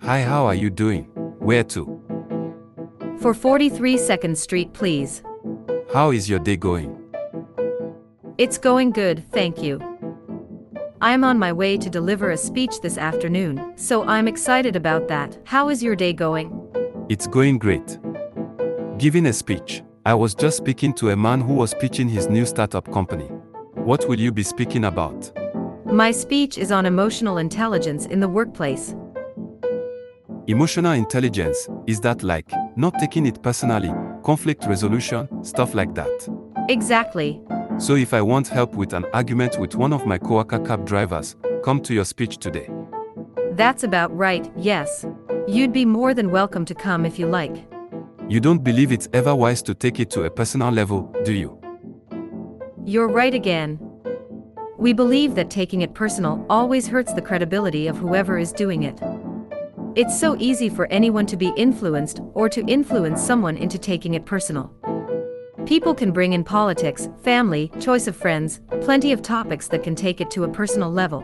Hi, how are you doing? Where to? For 43 Street, please. How is your day going? It's going good, thank you. I'm on my way to deliver a speech this afternoon, so I'm excited about that. How is your day going? It's going great. Giving a speech. I was just speaking to a man who was pitching his new startup company. What will you be speaking about? My speech is on emotional intelligence in the workplace. Emotional intelligence, is that like, not taking it personally, conflict resolution, stuff like that? Exactly. So if I want help with an argument with one of my coworker cab drivers, come to your speech today. That's about right, yes. You'd be more than welcome to come if you like. You don't believe it's ever wise to take it to a personal level, do you? You're right again. We believe that taking it personal always hurts the credibility of whoever is doing it. It's so easy for anyone to be influenced or to influence someone into taking it personal. People can bring in politics, family, choice of friends, plenty of topics that can take it to a personal level.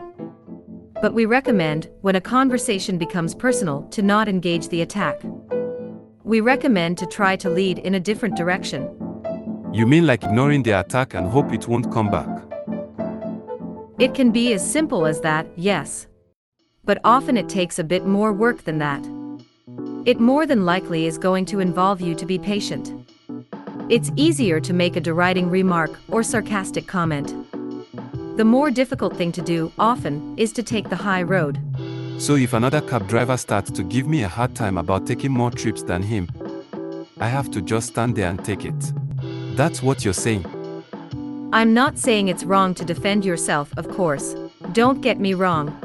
But we recommend, when a conversation becomes personal, to not engage the attack. We recommend to try to lead in a different direction. You mean like ignoring the attack and hope it won't come back? It can be as simple as that, yes. But often it takes a bit more work than that. It more than likely is going to involve you to be patient. It's easier to make a deriding remark or sarcastic comment. The more difficult thing to do, often, is to take the high road. So if another cab driver starts to give me a hard time about taking more trips than him, I have to just stand there and take it. That's what you're saying. I'm not saying it's wrong to defend yourself, of course. Don't get me wrong.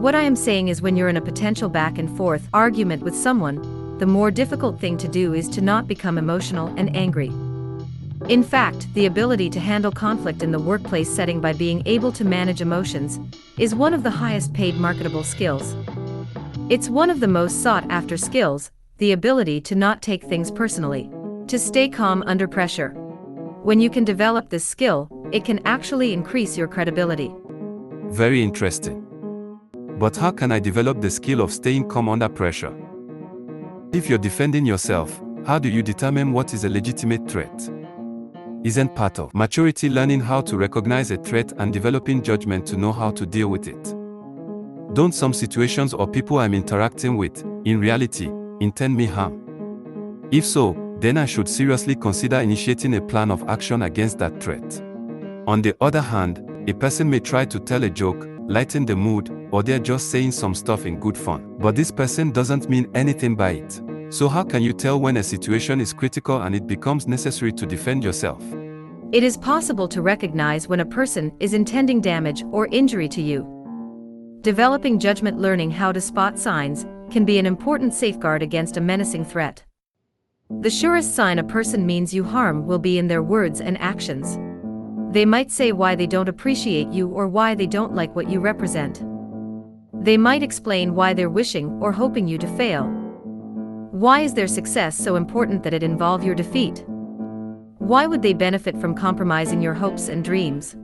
What I am saying is when you're in a potential back and forth argument with someone, the more difficult thing to do is to not become emotional and angry. In fact, the ability to handle conflict in the workplace setting by being able to manage emotions is one of the highest paid marketable skills. It's one of the most sought after skills, the ability to not take things personally, to stay calm under pressure. When you can develop this skill, it can actually increase your credibility. Very interesting. But how can I develop the skill of staying calm under pressure? If you're defending yourself, how do you determine what is a legitimate threat? Isn't part of maturity learning how to recognize a threat and developing judgment to know how to deal with it? Don't some situations or people I'm interacting with, in reality, intend me harm? If so, then I should seriously consider initiating a plan of action against that threat. On the other hand, a person may try to tell a joke, lighten the mood, or they're just saying some stuff in good fun. But this person doesn't mean anything by it. So how can you tell when a situation is critical and it becomes necessary to defend yourself? It is possible to recognize when a person is intending damage or injury to you. Developing judgment, learning how to spot signs, can be an important safeguard against a menacing threat. The surest sign a person means you harm will be in their words and actions. They might say why they don't appreciate you or why they don't like what you represent. They might explain why they're wishing or hoping you to fail. Why is their success so important that it involve your defeat? Why would they benefit from compromising your hopes and dreams?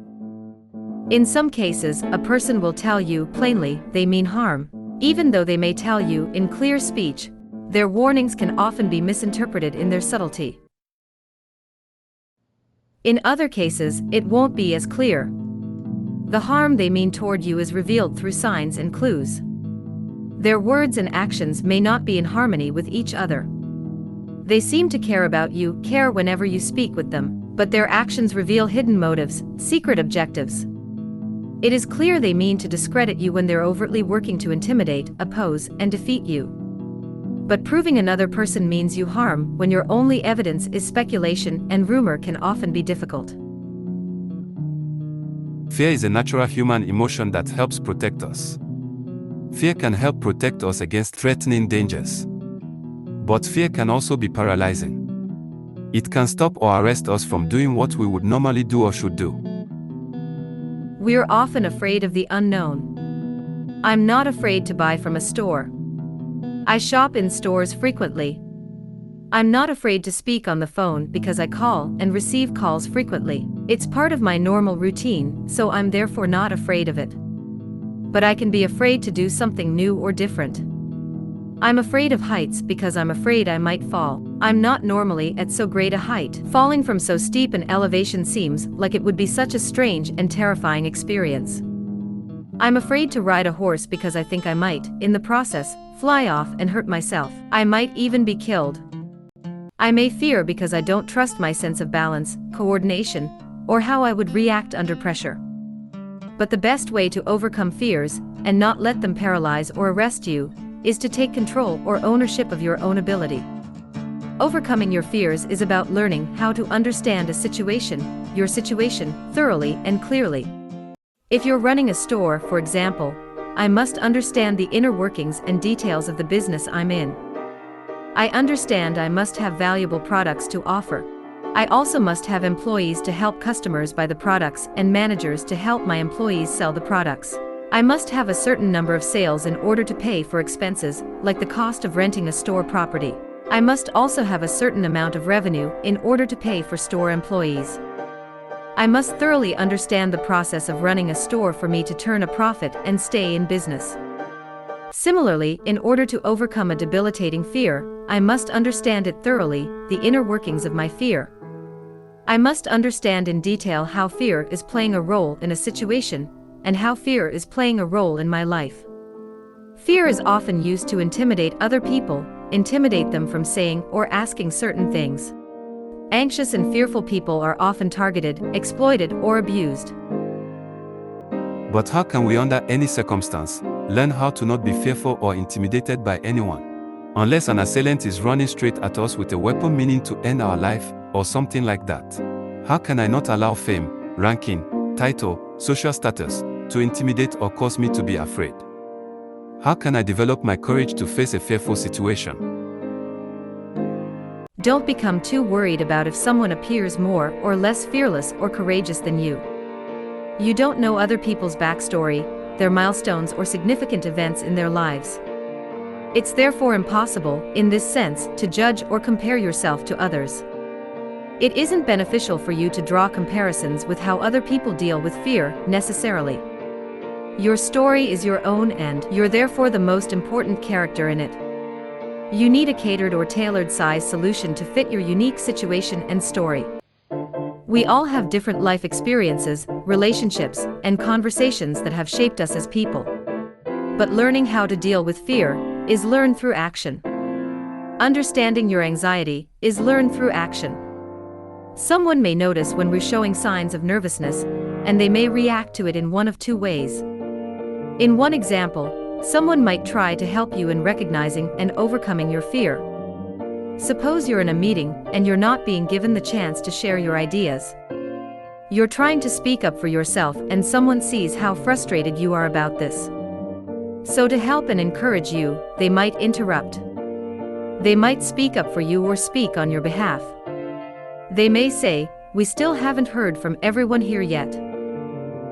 In some cases, a person will tell you plainly they mean harm. Even though they may tell you in clear speech, their warnings can often be misinterpreted in their subtlety. In other cases, it won't be as clear. The harm they mean toward you is revealed through signs and clues. Their words and actions may not be in harmony with each other. They seem to care about you, care whenever you speak with them, but their actions reveal hidden motives, secret objectives. It is clear they mean to discredit you when they're overtly working to intimidate, oppose, and defeat you. But proving another person means you harm when your only evidence is speculation and rumor can often be difficult. Fear is a natural human emotion that helps protect us. Fear can help protect us against threatening dangers. But fear can also be paralyzing. It can stop or arrest us from doing what we would normally do or should do. We're often afraid of the unknown. I'm not afraid to buy from a store. I shop in stores frequently. I'm not afraid to speak on the phone because I call and receive calls frequently. It's part of my normal routine, so I'm therefore not afraid of it. But I can be afraid to do something new or different. I'm afraid of heights because I'm afraid I might fall. I'm not normally at so great a height. Falling from so steep an elevation seems like it would be such a strange and terrifying experience. I'm afraid to ride a horse because I think I might, in the process, fly off and hurt myself. I might even be killed. I may fear because I don't trust my sense of balance, coordination, or how I would react under pressure. But the best way to overcome fears, and not let them paralyze or arrest you, is to take control or ownership of your own ability. Overcoming your fears is about learning how to understand your situation, thoroughly and clearly. If you're running a store, for example, I must understand the inner workings and details of the business I'm in. I understand I must have valuable products to offer. I also must have employees to help customers buy the products and managers to help my employees sell the products. I must have a certain number of sales in order to pay for expenses, like the cost of renting a store property. I must also have a certain amount of revenue in order to pay for store employees. I must thoroughly understand the process of running a store for me to turn a profit and stay in business. Similarly, in order to overcome a debilitating fear, I must understand it thoroughly, the inner workings of my fear. I must understand in detail how fear is playing a role in a situation, and how fear is playing a role in my life. Fear is often used to intimidate other people, intimidate them from saying or asking certain things. Anxious and fearful people are often targeted, exploited, or abused. But how can we, under any circumstance, learn how to not be fearful or intimidated by anyone? Unless an assailant is running straight at us with a weapon meaning to end our life, or something like that. How can I not allow fame, ranking, title, social status, to intimidate or cause me to be afraid? How can I develop my courage to face a fearful situation? Don't become too worried about if someone appears more or less fearless or courageous than you. You don't know other people's backstory, their milestones, or significant events in their lives. It's therefore impossible, in this sense, to judge or compare yourself to others. It isn't beneficial for you to draw comparisons with how other people deal with fear, necessarily. Your story is your own and you're therefore the most important character in it. You need a catered or tailored size solution to fit your unique situation and story. We all have different life experiences, relationships, and conversations that have shaped us as people. But learning how to deal with fear is learned through action. Understanding your anxiety is learned through action. Someone may notice when we're showing signs of nervousness, and they may react to it in one of two ways. In one example, someone might try to help you in recognizing and overcoming your fear. Suppose you're in a meeting and you're not being given the chance to share your ideas. You're trying to speak up for yourself and someone sees how frustrated you are about this. So to help and encourage you, they might interrupt. They might speak up for you or speak on your behalf. They may say, "We still haven't heard from everyone here yet."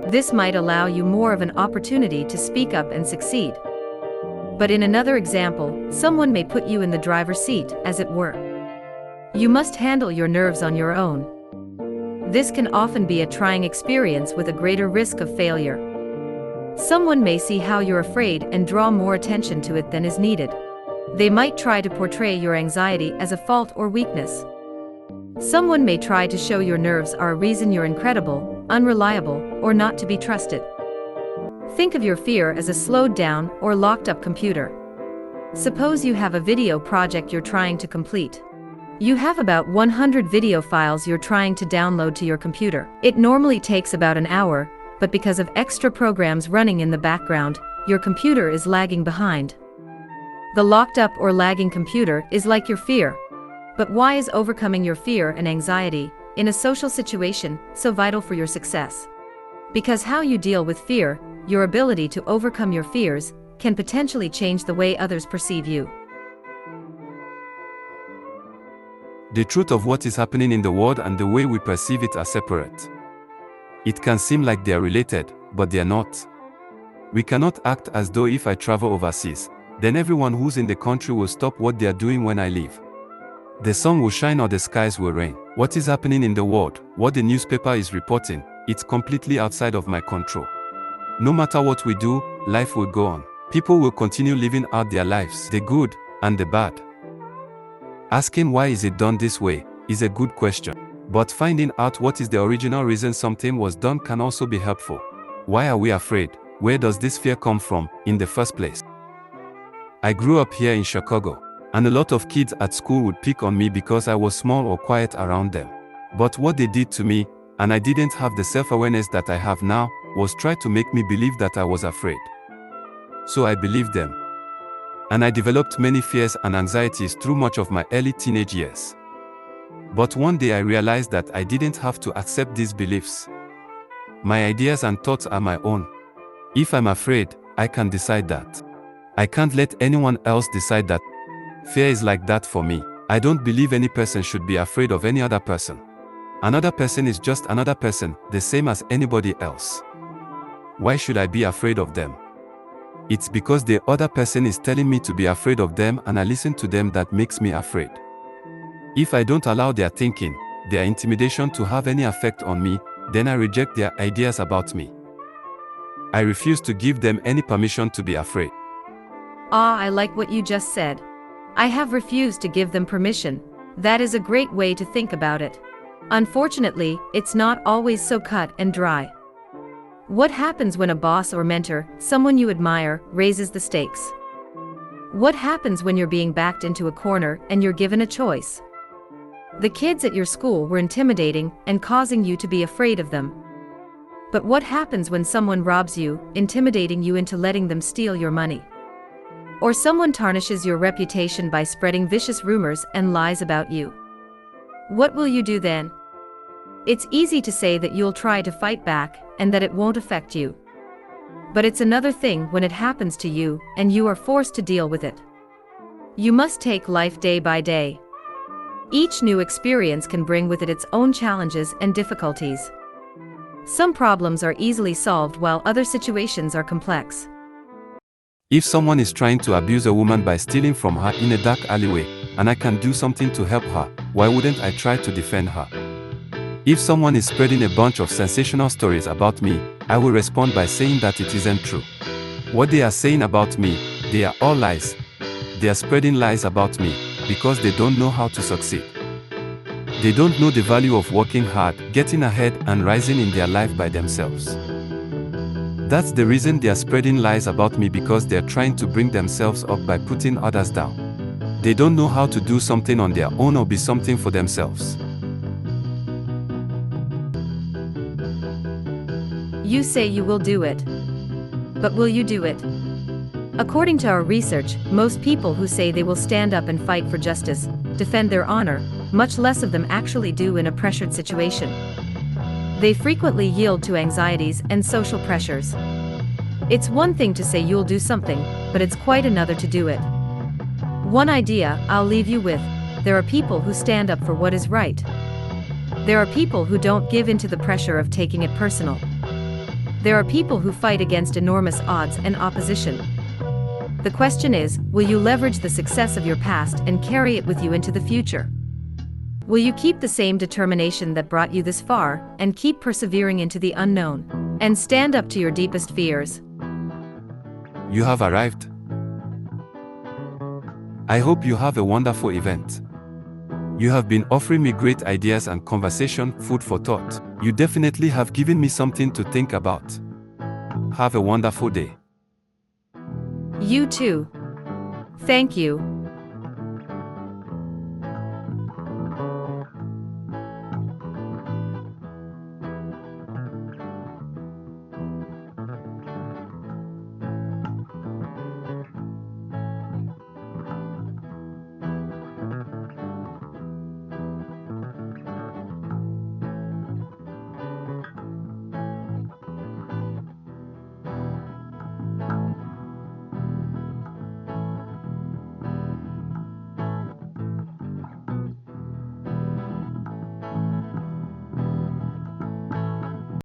This might allow you more of an opportunity to speak up and succeed. But in another example, someone may put you in the driver's seat, as it were. You must handle your nerves on your own. This can often be a trying experience with a greater risk of failure. Someone may see how you're afraid and draw more attention to it than is needed. They might try to portray your anxiety as a fault or weakness. Someone may try to show your nerves are a reason you're incredible, unreliable, or not to be trusted. Think of your fear as a slowed down or locked up computer. Suppose you have a video project you're trying to complete. You have about 100 video files you're trying to download to your computer. It normally takes about an hour, but because of extra programs running in the background, your computer is lagging behind. The locked up or lagging computer is like your fear. But why is overcoming your fear and anxiety, in a social situation, so vital for your success? Because how you deal with fear, your ability to overcome your fears, can potentially change the way others perceive you. The truth of what is happening in the world and the way we perceive it are separate. It can seem like they are related, but they are not. We cannot act as though if I travel overseas, then everyone who's in the country will stop what they are doing when I leave. The sun will shine or the skies will rain. What is happening in the world, what the newspaper is reporting, it's completely outside of my control. No matter what we do, life will go on. People will continue living out their lives, the good and the bad. Asking why is it done this way is a good question. But finding out what is the original reason something was done can also be helpful. Why are we afraid? Where does this fear come from in the first place? I grew up here in Chicago, and a lot of kids at school would pick on me because I was small or quiet around them. But what they did to me, and I didn't have the self-awareness that I have now, was try to make me believe that I was afraid. So I believed them. And I developed many fears and anxieties through much of my early teenage years. But one day I realized that I didn't have to accept these beliefs. My ideas and thoughts are my own. If I'm afraid, I can decide that. I can't let anyone else decide that. Fear is like that for me. I don't believe any person should be afraid of any other person. Another person is just another person, the same as anybody else. Why should I be afraid of them? It's because the other person is telling me to be afraid of them and I listen to them that makes me afraid. If I don't allow their thinking, their intimidation to have any effect on me, then I reject their ideas about me. I refuse to give them any permission to be afraid. I like what you just said. I have refused to give them permission. That is a great way to think about it. Unfortunately, it's not always so cut and dry. What happens when a boss or mentor, someone you admire, raises the stakes? What happens when you're being backed into a corner and you're given a choice? The kids at your school were intimidating and causing you to be afraid of them. But what happens when someone robs you, intimidating you into letting them steal your money? Or someone tarnishes your reputation by spreading vicious rumors and lies about you? What will you do then? It's easy to say that you'll try to fight back and that it won't affect you. But it's another thing when it happens to you and you are forced to deal with it. You must take life day by day. Each new experience can bring with it its own challenges and difficulties. Some problems are easily solved while other situations are complex. If someone is trying to abuse a woman by stealing from her in a dark alleyway, and I can do something to help her, why wouldn't I try to defend her? If someone is spreading a bunch of sensational stories about me, I will respond by saying that it isn't true. What they are saying about me, they are all lies. They are spreading lies about me because they don't know how to succeed. They don't know the value of working hard, getting ahead, and rising in their life by themselves. That's the reason they are spreading lies about me, because they are trying to bring themselves up by putting others down. They don't know how to do something on their own or be something for themselves. You say you will do it. But will you do it? According to our research, most people who say they will stand up and fight for justice, defend their honor, much less of them actually do in a pressured situation. They frequently yield to anxieties and social pressures. It's one thing to say you'll do something, but it's quite another to do it. One idea I'll leave you with: there are people who stand up for what is right. There are people who don't give in to the pressure of taking it personal. There are people who fight against enormous odds and opposition. The question is, will you leverage the success of your past and carry it with you into the future? Will you keep the same determination that brought you this far, and keep persevering into the unknown, and stand up to your deepest fears? You have arrived. I hope you have a wonderful event. You have been offering me great ideas and conversation, food for thought. You definitely have given me something to think about. Have a wonderful day. You too. Thank you.